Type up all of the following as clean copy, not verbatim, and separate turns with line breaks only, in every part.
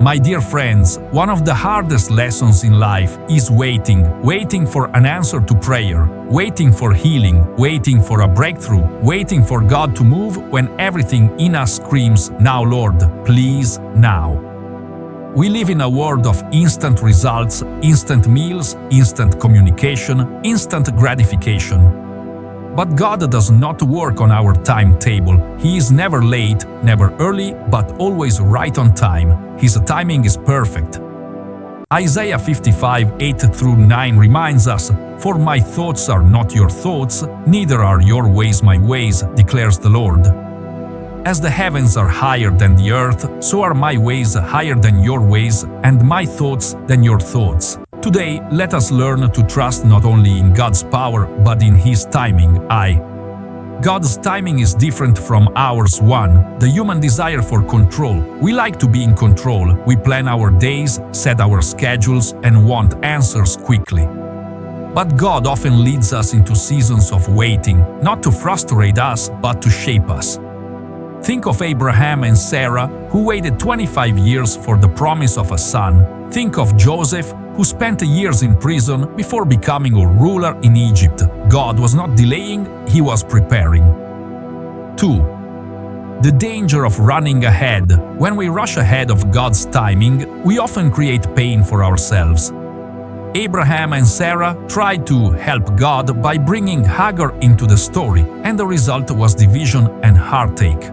My dear friends, one of the hardest lessons in life is waiting for an answer to prayer, waiting for healing, waiting for a breakthrough, waiting for God to move when everything in us screams, "Now, Lord, please, now." We live in a world of instant results, instant meals, instant communication, instant gratification. But God does not work on our timetable. He is never late, never early, but always right on time. His timing is perfect. Isaiah 55:8-9 reminds us, "For my thoughts are not your thoughts, neither are your ways my ways, declares the Lord. As the heavens are higher than the earth, so are my ways higher than your ways, and my thoughts than your thoughts." Today, let us learn to trust not only in God's power, but in His timing. God's timing is different from ours. 1. The human desire for control. We like to be in control. We plan our days, set our schedules, and want answers quickly. But God often leads us into seasons of waiting, not to frustrate us, but to shape us. Think of Abraham and Sarah, who waited 25 years for the promise of a son. Think of Joseph, who spent years in prison before becoming a ruler in Egypt. God was not delaying, He was preparing. 2. The danger of running ahead. When we rush ahead of God's timing, we often create pain for ourselves. Abraham and Sarah tried to help God by bringing Hagar into the story, and the result was division and heartache.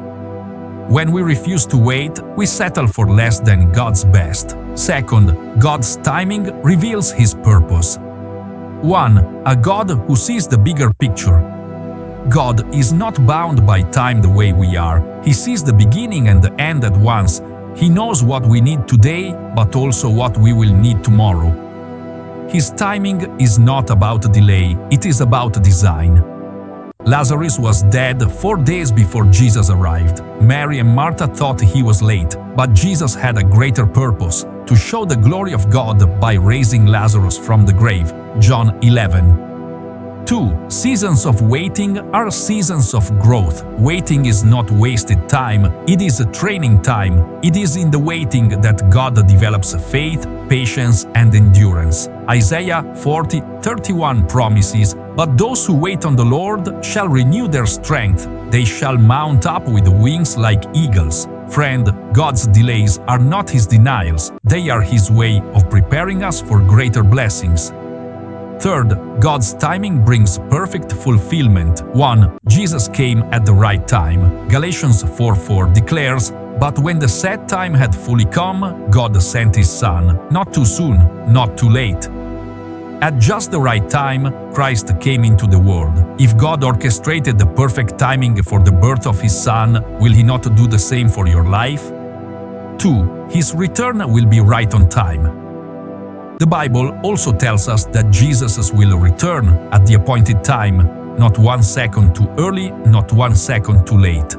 When we refuse to wait, we settle for less than God's best. Second, God's timing reveals His purpose. 1. A God who sees the bigger picture. God is not bound by time the way we are. He sees the beginning and the end at once. He knows what we need today, but also what we will need tomorrow. His timing is not about delay, it is about design. Lazarus was dead 4 days before Jesus arrived. Mary and Martha thought he was late, but Jesus had a greater purpose, to show the glory of God by raising Lazarus from the grave. John 11. 2. Seasons of waiting are seasons of growth. Waiting is not wasted time, it is a training time. It is in the waiting that God develops faith, patience, and endurance. Isaiah 40:31 promises, "But those who wait on the Lord shall renew their strength. They shall mount up with wings like eagles." Friend, God's delays are not His denials. They are His way of preparing us for greater blessings. Third, God's timing brings perfect fulfillment. 1. Jesus came at the right time. Galatians 4:4 declares, "But when the set time had fully come, God sent His Son, not too soon, not too late." At just the right time, Christ came into the world. If God orchestrated the perfect timing for the birth of His Son, will He not do the same for your life? 2. His return will be right on time. The Bible also tells us that Jesus will return at the appointed time, not 1 second too early, not 1 second too late.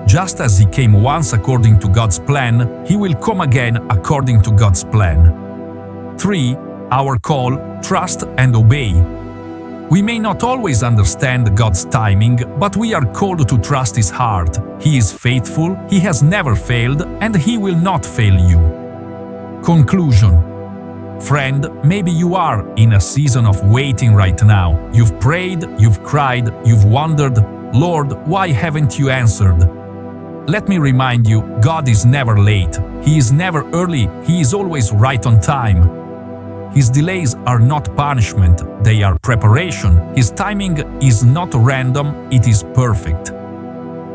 Just as He came once according to God's plan, He will come again according to God's plan. 3. Our call, trust and obey. We may not always understand God's timing, but we are called to trust His heart. He is faithful, He has never failed, and He will not fail you. Conclusion. Friend, maybe you are in a season of waiting right now. You've prayed, you've cried, you've wondered, "Lord, why haven't you answered?" Let me remind you, God is never late. He is never early. He is always right on time. His delays are not punishment, they are preparation. His timing is not random, it is perfect.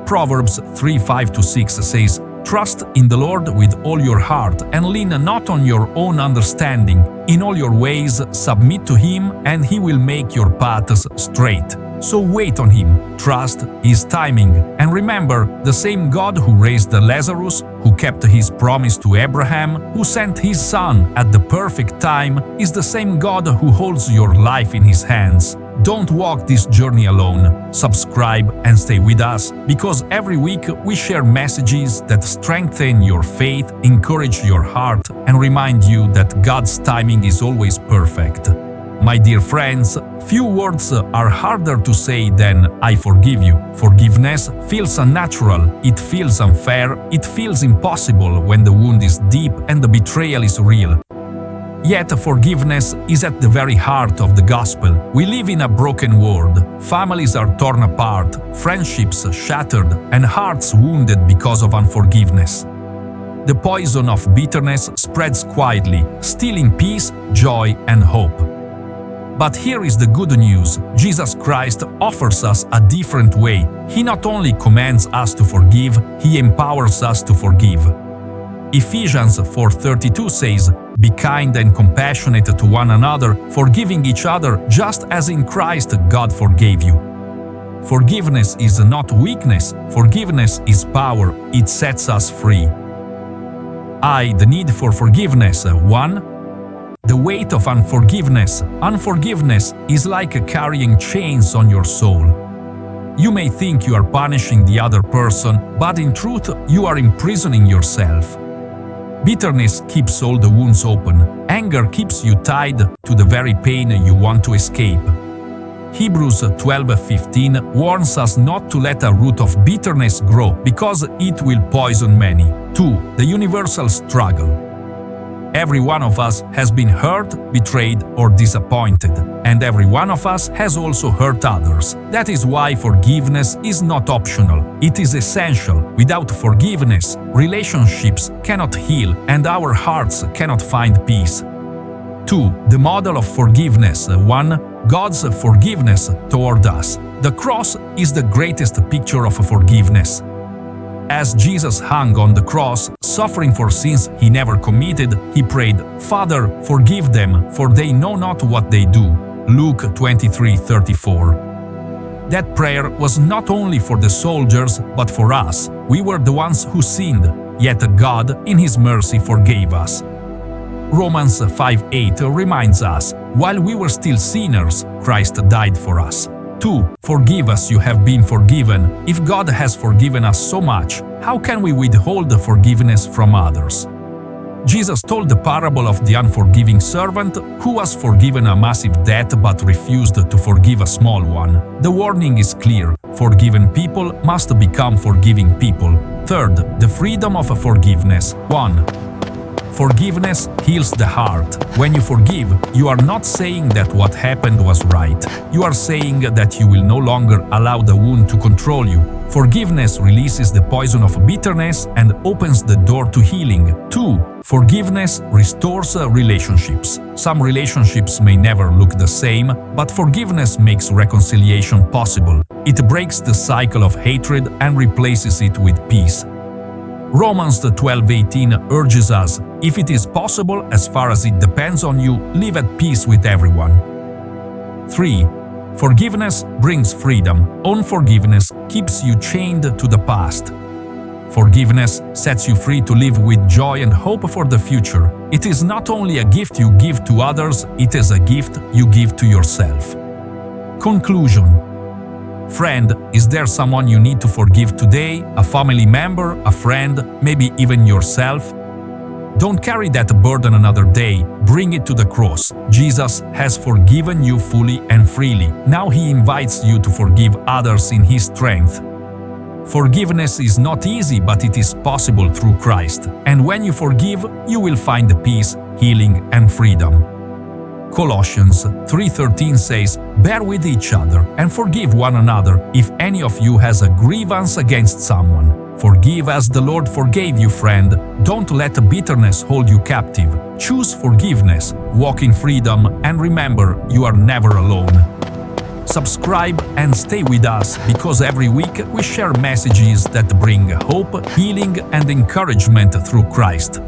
Proverbs 3:5-6 says, "Trust in the Lord with all your heart and lean not on your own understanding. In all your ways submit to Him, and He will make your paths straight." So wait on Him, trust His timing, and remember, the same God who raised Lazarus, who kept His promise to Abraham, who sent His Son at the perfect time, is the same God who holds your life in His hands. Don't walk this journey alone. Subscribe and stay with us, because every week we share messages that strengthen your faith, encourage your heart, and remind you that God's timing is always perfect. My dear friends, few words are harder to say than "I forgive you." Forgiveness feels unnatural, it feels unfair, it feels impossible when the wound is deep and the betrayal is real. Yet forgiveness is at the very heart of the gospel. We live in a broken world. Families are torn apart, friendships shattered, and hearts wounded because of unforgiveness. The poison of bitterness spreads quietly, stealing peace, joy, and hope. But here is the good news. Jesus Christ offers us a different way. He not only commands us to forgive, He empowers us to forgive. Ephesians 4:32 says, "Be kind and compassionate to one another, forgiving each other just as in Christ God forgave you." Forgiveness is not weakness, forgiveness is power. It sets us free. The need for forgiveness. 1. The weight of unforgiveness. Unforgiveness is like carrying chains on your soul. You may think you are punishing the other person, but in truth, you are imprisoning yourself. Bitterness keeps all the wounds open. Anger keeps you tied to the very pain you want to escape. Hebrews 12:15 warns us not to let a root of bitterness grow because it will poison many. 2. The universal struggle. Every one of us has been hurt, betrayed, or disappointed, and every one of us has also hurt others. That is why forgiveness is not optional, it is essential. Without forgiveness, relationships cannot heal and our hearts cannot find peace. 2. The model of forgiveness. 1. God's forgiveness toward us. The cross is the greatest picture of forgiveness. As Jesus hung on the cross, suffering for sins He never committed, He prayed, "Father, forgive them, for they know not what they do." Luke 23:34. That prayer was not only for the soldiers, but for us. We were the ones who sinned, yet God, in His mercy, forgave us. Romans 5:8 reminds us, "While we were still sinners, Christ died for us." 2. Forgive as you have been forgiven. If God has forgiven us so much, how can we withhold the forgiveness from others? Jesus told the parable of the unforgiving servant who was forgiven a massive debt but refused to forgive a small one. The warning is clear: forgiven people must become forgiving people. 3. The freedom of forgiveness. 1. Forgiveness heals the heart. When you forgive, you are not saying that what happened was right. You are saying that you will no longer allow the wound to control you. Forgiveness releases the poison of bitterness and opens the door to healing. 2. Forgiveness restores relationships. Some relationships may never look the same, but forgiveness makes reconciliation possible. It breaks the cycle of hatred and replaces it with peace. Romans 12:18 urges us, "If it is possible, as far as it depends on you, live at peace with everyone." 3. Forgiveness brings freedom. Unforgiveness keeps you chained to the past. Forgiveness sets you free to live with joy and hope for the future. It is not only a gift you give to others, it is a gift you give to yourself. Conclusion. Friend, is there someone you need to forgive today? A family member, a friend, maybe even yourself? Don't carry that burden another day. Bring it to the cross. Jesus has forgiven you fully and freely. Now He invites you to forgive others in His strength. Forgiveness is not easy, but it is possible through Christ. And when you forgive, you will find peace, healing, and freedom. Colossians 3:13 says, "Bear with each other and forgive one another if any of you has a grievance against someone. Forgive as the Lord forgave you, friend. Don't let bitterness hold you captive. Choose forgiveness, walk in freedom, and remember, you are never alone." Subscribe and stay with us, because every week we share messages that bring hope, healing, and encouragement through Christ.